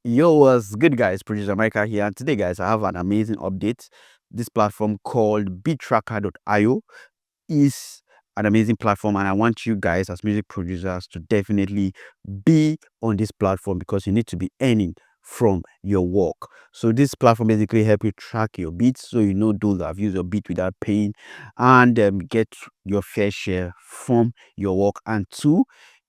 Yo, what's good, guys? Producer Mykah here. And today, guys, I have an amazing update. This platform called beattracker.io is an amazing platform, and I want you guys, as music producers, to definitely be on this platform because you need to be earning from your work. So this platform basically help you track your beats, so you know those that have used your beat without paying, and get your fair share from your work. And two,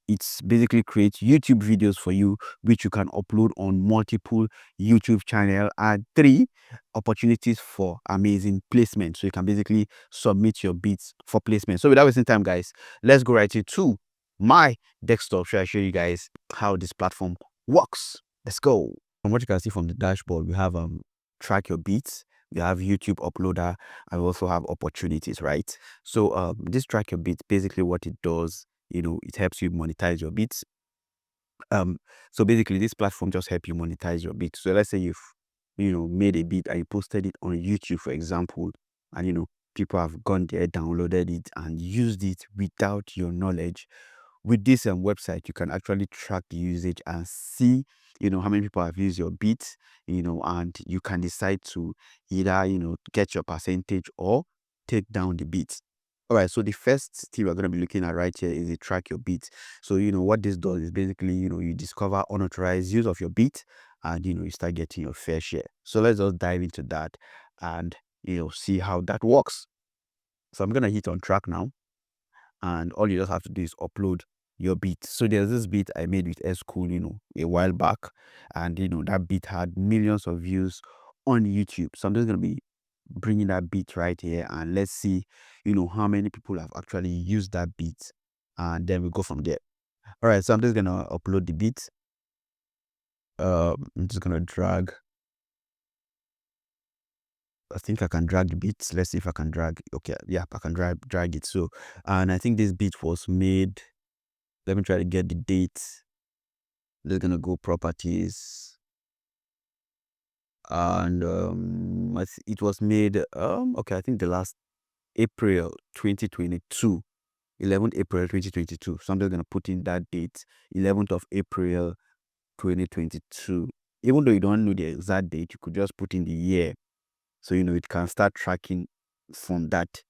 it's basically creates YouTube videos for you, which you can upload on multiple YouTube channel. And three, opportunities for amazing placement, so you can basically submit your beats for placement. So without wasting time, guys, let's go right into my desktop. Should I show you guys how this platform works? Let's go. From what you can see from the dashboard, we have track your beats, we have YouTube uploader, and we also have opportunities, right? So this track your beats, basically what it does, it helps you monetize your beats. um so basically this platform just help you monetize your beat. So let's say you've made a beat and you posted it on YouTube, for example, and people have gone there, downloaded it, and used it without your knowledge. With this website, you can actually track the usage and see how many people have used your beat, and you can decide to either get your percentage or take down the beat. All right, so the first thing we're going to be looking at right here is the track your beat. So what this does is basically you discover unauthorized use of your beat, and you start getting your fair share. So let's just dive into that and see how that works. So I'm going to hit on track now, and all you just have to do is upload your beat. So there's this beat I made with S Cool, a while back, and that beat had millions of views on YouTube. So I'm just gonna be bringing that beat right here, and let's see, how many people have actually used that beat, and then we go from there. All right, so I'm just gonna upload the beat. I'm just gonna drag. I think I can drag the beats. Let's see if I can drag. Okay, yeah, I can drag it. So, and I think this beat was made. Let me try to get the date. Just gonna go properties, and it was made okay, I think the last April 2022, 11th April 2022. So I'm just gonna put in that date, 11th of April 2022. Even though you don't know the exact date, you could just put in the year, so it can start tracking from that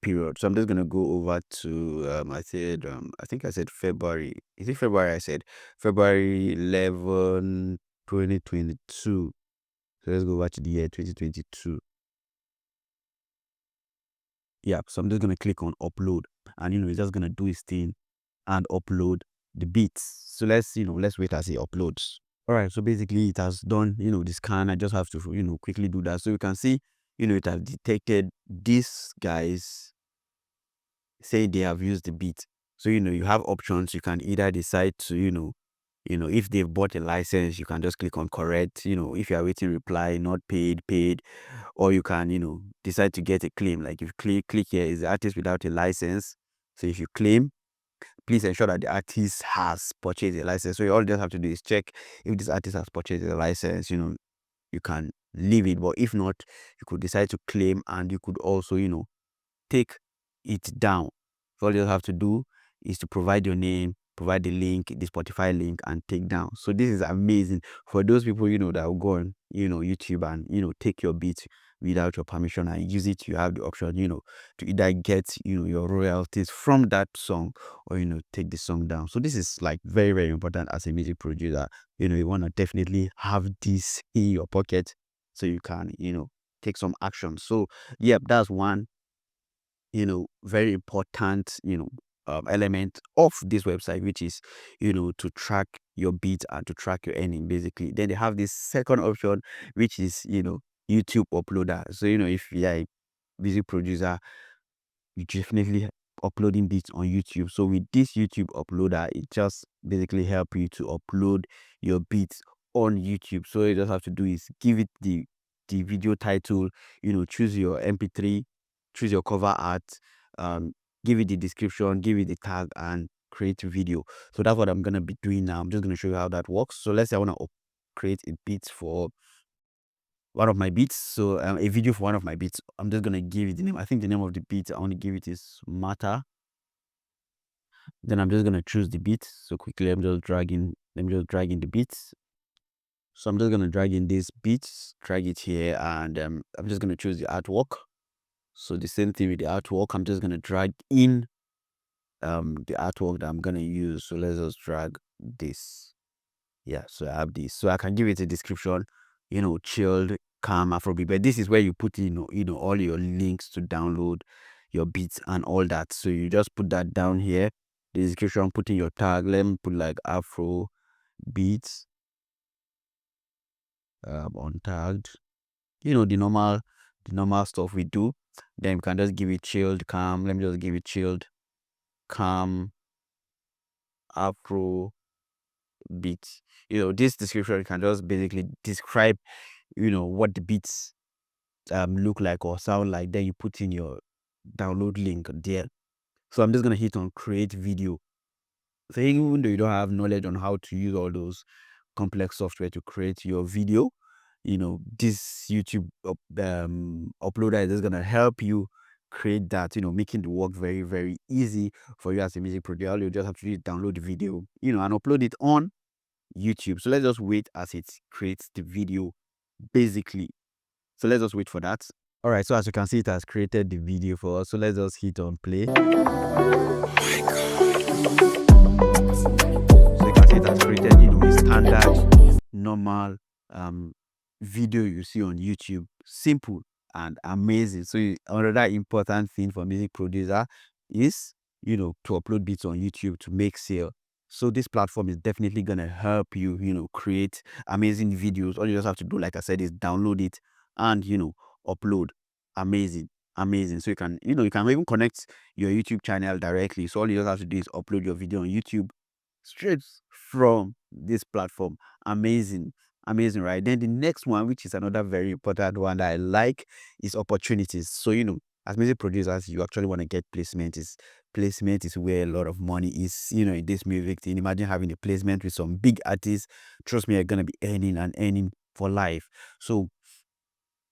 period. So I'm just gonna go over to I think I said February. Is it February? I said February 11, 2022. So let's go back to the year 2022. Yeah, so I'm just gonna click on upload, and it's just gonna do its thing and upload the beats. So let's wait as it uploads. All right, so basically it has done the scan. I just have to quickly do that, so you can see it has detected these guys say they have used the beat. So you have options. You can either decide to if they've bought a license, you can just click on correct. If you are waiting reply, not paid, paid, or you can decide to get a claim. Like if you click here is the artist without a license. So if you claim, please ensure that the artist has purchased a license. So you all just have to do is check if this artist has purchased a license. You can leave it, but if not, you could decide to claim, and you could also take it down. So all you have to do is to provide your name, provide the link, the Spotify link, and take down. So this is amazing for those people that will go on YouTube and take your beat without your permission and use it. You have the option to either get your royalties from that song, or take the song down. So this is like very, very important as a music producer. You want to definitely have this in your pocket, so you can take some action. So yeah, that's one very important element of this website, which is to track your beat and to track your earning, basically. Then they have this second option, which is YouTube uploader. So if you are a music producer, you definitely uploading beats on YouTube. So with this YouTube uploader, it just basically help you to upload your beats on YouTube. So you just have to do is give it the video title, choose your MP3, choose your cover art, um, give it the description, give it the tag, and create a video. So that's what I'm gonna be doing now. I'm just gonna show you how that works. So let's say I wanna create a beat for one of my beats. So a video for one of my beats. I'm just gonna give it the name. I think the name of the beat I want to give it is Matter. Then I'm just gonna choose the beat. So quickly, I'm just dragging. Let me just drag in the beats. So I'm just gonna drag in these beats, drag it here, and I'm just gonna choose the artwork. So the same thing with the artwork, I'm just gonna drag in the artwork that I'm gonna use. So let's just drag this. Yeah, so I have this. So I can give it a description, chilled, calm Afrobeat. But this is where you put in, all your links to download your beats and all that. So you just put that down here. The description, put in your tag. Let me put like Afro Beats untagged. The normal stuff we do. Then you can just give it chilled, calm. Let me just give it chilled, calm, Afro beat. This description can just basically describe, what the beats look like or sound like. Then you put in your download link there. So I'm just gonna hit on create video. So even though you don't have knowledge on how to use all those complex software to create your video, this YouTube uploader is just gonna help you create that, making the work very, very easy for you as a music producer. All you just have to do is download the video, and upload it on YouTube. So let's just wait as it creates the video basically. So let's just wait for that. All right, so as you can see, it has created the video for us. So let's just hit on play. So you can see it has created, a standard, normal video you see on YouTube. Simple and amazing. So another important thing for music producer is, to upload beats on YouTube to make sale. So this platform is definitely gonna help you, create amazing videos. All you just have to do, like I said, is download it and upload. Amazing, amazing. So you can even connect your YouTube channel directly. So all you just have to do is upload your video on YouTube straight from this platform. Amazing, amazing, right? Then the next one, which is another very important one that I like, is opportunities. So as music producers, you actually want to get placement. Placement is where a lot of money is, in this music thing. Imagine having a placement with some big artists. Trust me, you're gonna be earning and earning for life. So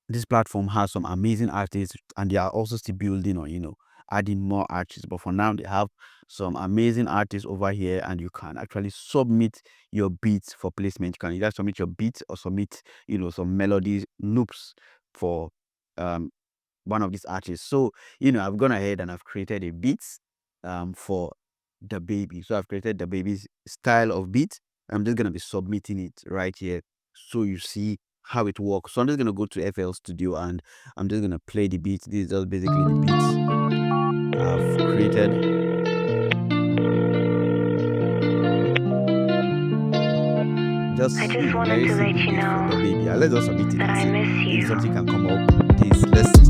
this platform has some amazing artists, and they are also still building on adding more artists. But for now, they have some amazing artists over here, and you can actually submit your beats for placement. You can either submit your beats or submit some melodies, loops for one of these artists. So I've gone ahead and I've created a beats for the baby. So I've created the baby's style of beat. I'm just gonna be submitting it right here, so you see how it works. So I'm just gonna go to FL Studio and I'm just gonna play the beat. This is just basically the beats I've created. Just very simple beat for the baby. Let's just submit it and see if something can come up. This, let's see.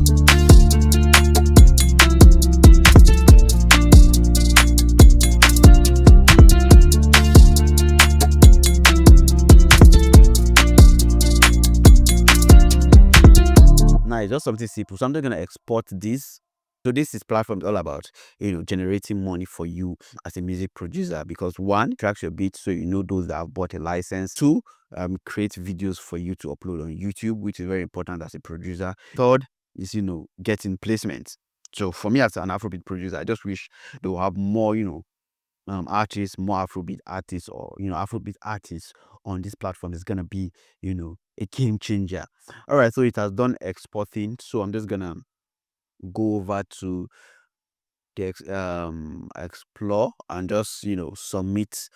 Now it's just something simple. So I'm just gonna export this. So this is platform is all about generating money for you as a music producer, because one, tracks your beats so those that have bought a license. Two, create videos for you to upload on YouTube, which is very important as a producer. Third is getting placements. So for me as an Afrobeat producer, I just wish they will have more artists, more Afrobeat artists, or Afrobeat artists on this platform. Is gonna be a game changer. All right, so it has done exporting. So I'm just gonna go over to the explore and just submit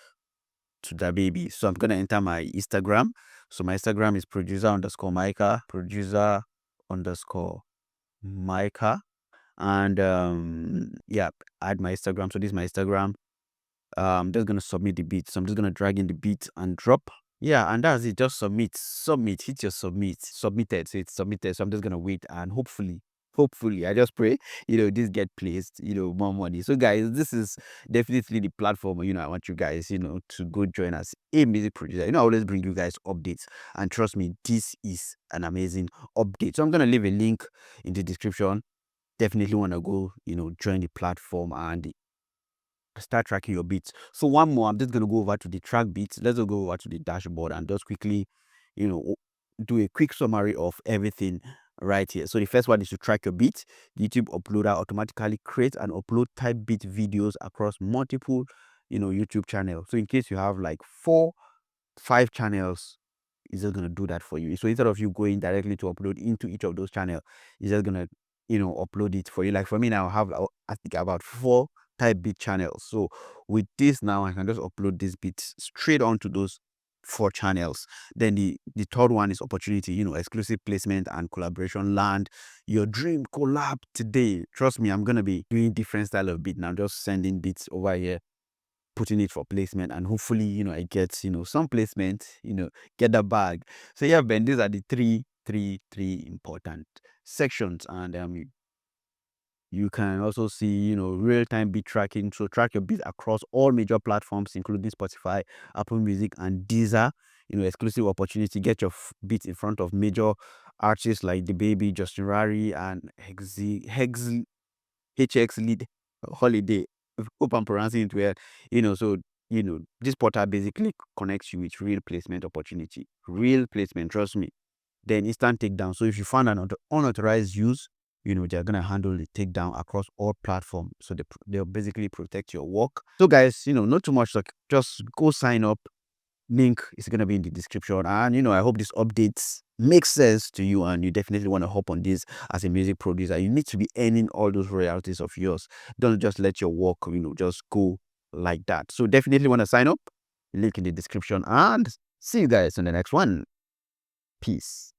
to the baby. So I'm gonna enter my Instagram. So my Instagram is producer_Mykah, producer_Mykah, and yeah, add my Instagram. So this is my Instagram. I'm just gonna submit the beat. So I'm just gonna drag in the beat and drop. Yeah, and that's it. Just submit, hit your submitted. So it's submitted. So I'm just gonna wait, and hopefully, I just pray this get placed, more money. So guys, this is definitely the platform I want you guys to go join us, a music producer. I always bring you guys updates, and trust me, this is an amazing update. So I'm gonna leave a link in the description. Definitely want to go join the platform and start tracking your beats. So one more, I'm just gonna go over to the track beats. Let's just go over to the dashboard and just quickly do a quick summary of everything right here. So the first one is to track your beats. The YouTube uploader automatically creates and upload type beat videos across multiple YouTube channels. So in case you have like 4-5 channels, it's just gonna do that for you. So instead of you going directly to upload into each of those channels, it's just gonna upload it for you. Like for me now, I have I think about 4 type beat channels. So with this now, I can just upload these beats straight onto those 4 channels. Then the third one is opportunity, exclusive placement and collaboration. Land your dream collab today. Trust me, I'm gonna be doing different style of beat now, just sending beats over here, putting it for placement, and hopefully I get some placement, get the bag. So yeah, Ben, these are the three important sections. And you can also see real-time beat tracking. So track your beats across all major platforms including Spotify, Apple Music, and Deezer. Exclusive opportunity, get your beats in front of major artists like the Baby, Justin Rari, and HX Lead Holiday. Hope I'm pronouncing it well. So this portal basically connects you with real placement opportunity. Real placement, trust me. Then instant takedown. So if you find an unauthorized use, they're gonna handle the takedown across all platforms. So they'll basically protect your work. So guys, not too much. Like, just go sign up. Link is going to be in the description. And I hope this updates make sense to you, and you definitely want to hop on this as a music producer. You need to be earning all those royalties of yours. Don't just let your work just go like that. So definitely want to sign up. Link in the description, and see you guys in the next one. Peace.